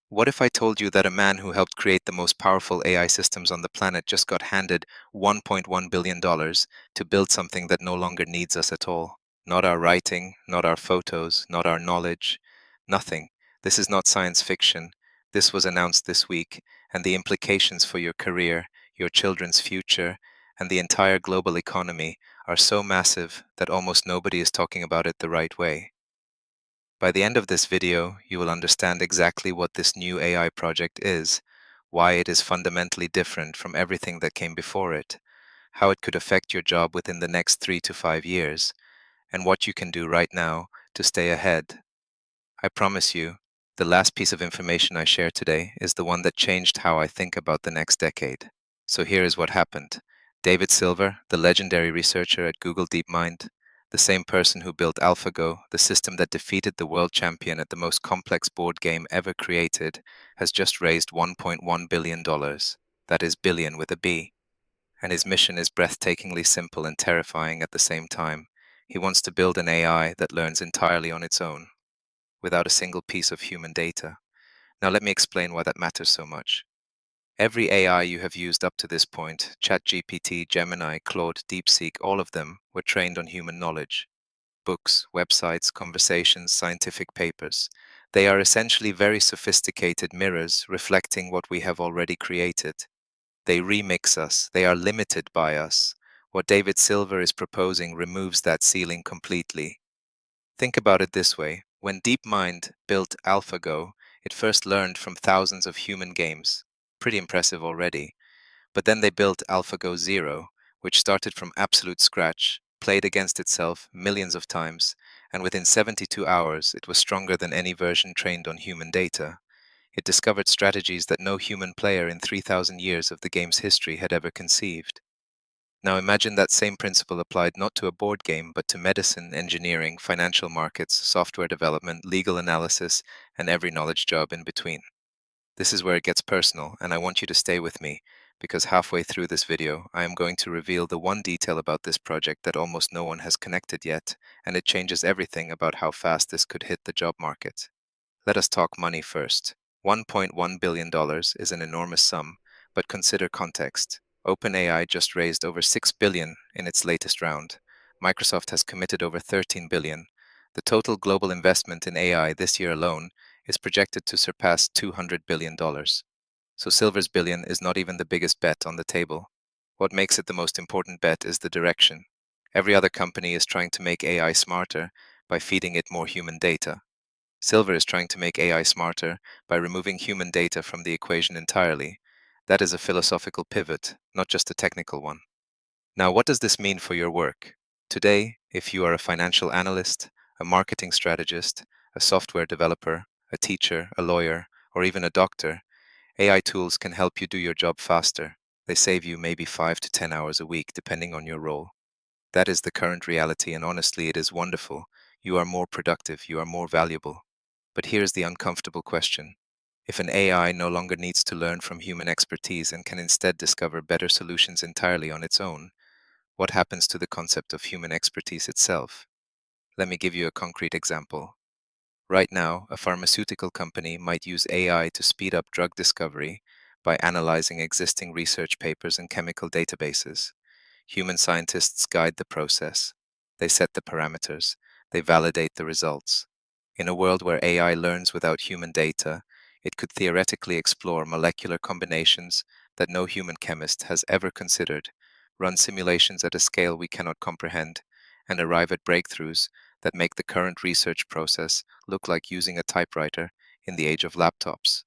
What if I told you that a man who helped create the most powerful AI systems on the planet just got handed $1.1 billion to build something that no longer needs us at all? Not our writing, not our photos, not our knowledge, nothing. This is not science fiction. This was announced this week, and the implications for your career, your children's future, and the entire global economy are so massive that almost nobody is talking about it the right way. By the end of this video, you will understand exactly what this new AI project is, why it is fundamentally different from everything that came before it, how it could affect your job within the next 3 to 5 years, and what you can do right now to stay ahead. I promise you, the last piece of information I share today is the one that changed how I think about the next decade. So here is what happened. David Silver, the legendary researcher at Google DeepMind, the same person who built AlphaGo, the system that defeated the world champion at the most complex board game ever created, has just raised $1.1 billion. That is billion with a B. And his mission is breathtakingly simple and terrifying at the same time. He wants to build an AI that learns entirely on its own, without a single piece of human data. Now let me explain why that matters so much. Every AI you have used up to this point, ChatGPT, Gemini, Claude, DeepSeek, all of them were trained on human knowledge. Books, websites, conversations, scientific papers. They are essentially very sophisticated mirrors reflecting what we have already created. They remix us, they are limited by us. What David Silver is proposing removes that ceiling completely. Think about it this way. When DeepMind built AlphaGo, it first learned from thousands of human games. Pretty impressive already. But then they built AlphaGo Zero, which started from absolute scratch, played against itself millions of times, and within 72 hours it was stronger than any version trained on human data. It discovered strategies that no human player in 3,000 years of the game's history had ever conceived. Now imagine that same principle applied not to a board game, but to medicine, engineering, financial markets, software development, legal analysis, and every knowledge job in between. This is where it gets personal, and I want you to stay with me, because halfway through this video, I am going to reveal the one detail about this project that almost no one has connected yet, and it changes everything about how fast this could hit the job market. Let us talk money first. $1.1 billion is an enormous sum, but consider context. OpenAI just raised over $6 billion in its latest round. Microsoft has committed over $13 billion. The total global investment in AI this year alone is projected to surpass $200 billion. So Silver's billion is not even the biggest bet on the table. What makes it the most important bet is the direction. Every other company is trying to make AI smarter by feeding it more human data. Silver is trying to make AI smarter by removing human data from the equation entirely. That is a philosophical pivot, not just a technical one. Now, what does this mean for your work? Today, if you are a financial analyst, a marketing strategist, a software developer, a teacher, a lawyer, or even a doctor, AI tools can help you do your job faster. They save you maybe 5 to 10 hours a week, depending on your role. That is the current reality, and honestly, it is wonderful. You are more productive, you are more valuable. But here's the uncomfortable question. If an AI no longer needs to learn from human expertise and can instead discover better solutions entirely on its own, what happens to the concept of human expertise itself? Let me give you a concrete example. Right now, a pharmaceutical company might use AI to speed up drug discovery by analyzing existing research papers and chemical databases. Human scientists guide the process. They set the parameters. They validate the results. In a world where AI learns without human data, it could theoretically explore molecular combinations that no human chemist has ever considered, run simulations at a scale we cannot comprehend, and arrive at breakthroughs that make the current research process look like using a typewriter in the age of laptops.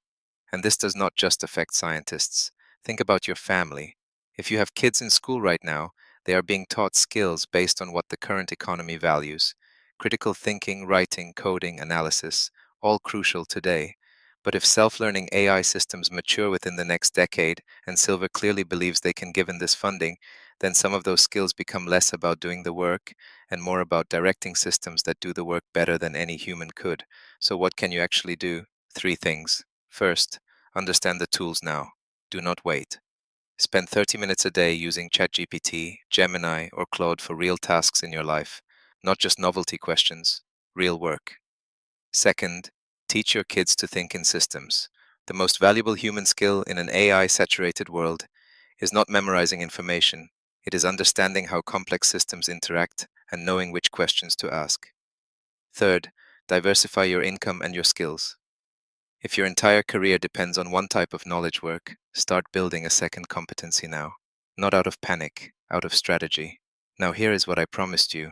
And this does not just affect scientists. Think about your family. If you have kids in school right now, they are being taught skills based on what the current economy values. Critical thinking, writing, coding, analysis, all crucial today. But if self-learning AI systems mature within the next decade, and Silver clearly believes they can given this funding, then some of those skills become less about doing the work and more about directing systems that do the work better than any human could. So what can you actually do? 3 things. First, understand the tools now. Do not wait. Spend 30 minutes a day using ChatGPT, Gemini, or Claude for real tasks in your life, not just novelty questions, real work. Second, teach your kids to think in systems. The most valuable human skill in an AI-saturated world is not memorizing information. It is understanding how complex systems interact and knowing which questions to ask. Third, diversify your income and your skills. If your entire career depends on one type of knowledge work, start building a second competency now. Not out of panic, out of strategy. Now here is what I promised you,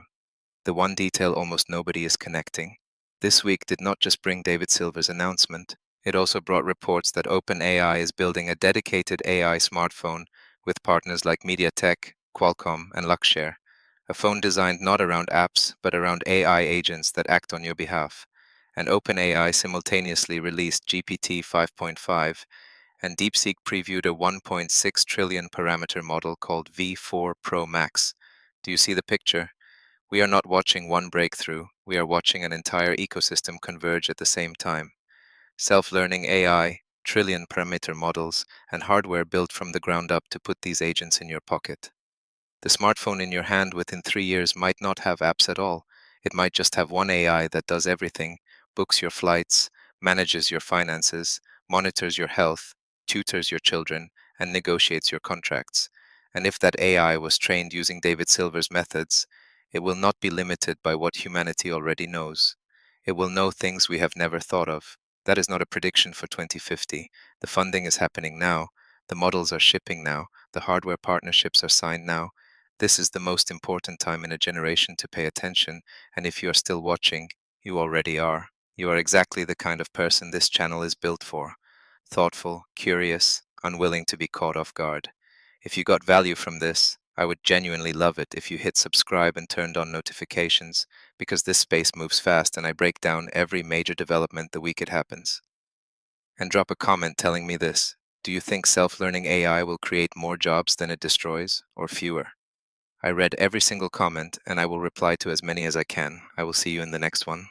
the one detail almost nobody is connecting. This week did not just bring David Silver's announcement, it also brought reports that OpenAI is building a dedicated AI smartphone with partners like MediaTek, Qualcomm, and Luxshare. A phone designed not around apps, but around AI agents that act on your behalf. And OpenAI simultaneously released GPT 5.5, and DeepSeek previewed a 1.6 trillion parameter model called V4 Pro Max. Do you see the picture? We are not watching one breakthrough, we are watching an entire ecosystem converge at the same time. Self-learning AI, trillion parameter models, and hardware built from the ground up to put these agents in your pocket. The smartphone in your hand within 3 years might not have apps at all. It might just have one AI that does everything, books your flights, manages your finances, monitors your health, tutors your children, and negotiates your contracts. And if that AI was trained using David Silver's methods, it will not be limited by what humanity already knows. It will know things we have never thought of. That is not a prediction for 2050. The funding is happening now. The models are shipping now. The hardware partnerships are signed now. This is the most important time in a generation to pay attention, and if you are still watching, you already are. You are exactly the kind of person this channel is built for. Thoughtful, curious, unwilling to be caught off guard. If you got value from this, I would genuinely love it if you hit subscribe and turned on notifications, because this space moves fast and I break down every major development the week it happens. And drop a comment telling me this. Do you think self-learning AI will create more jobs than it destroys, or fewer? I read every single comment, and I will reply to as many as I can. I will see you in the next one.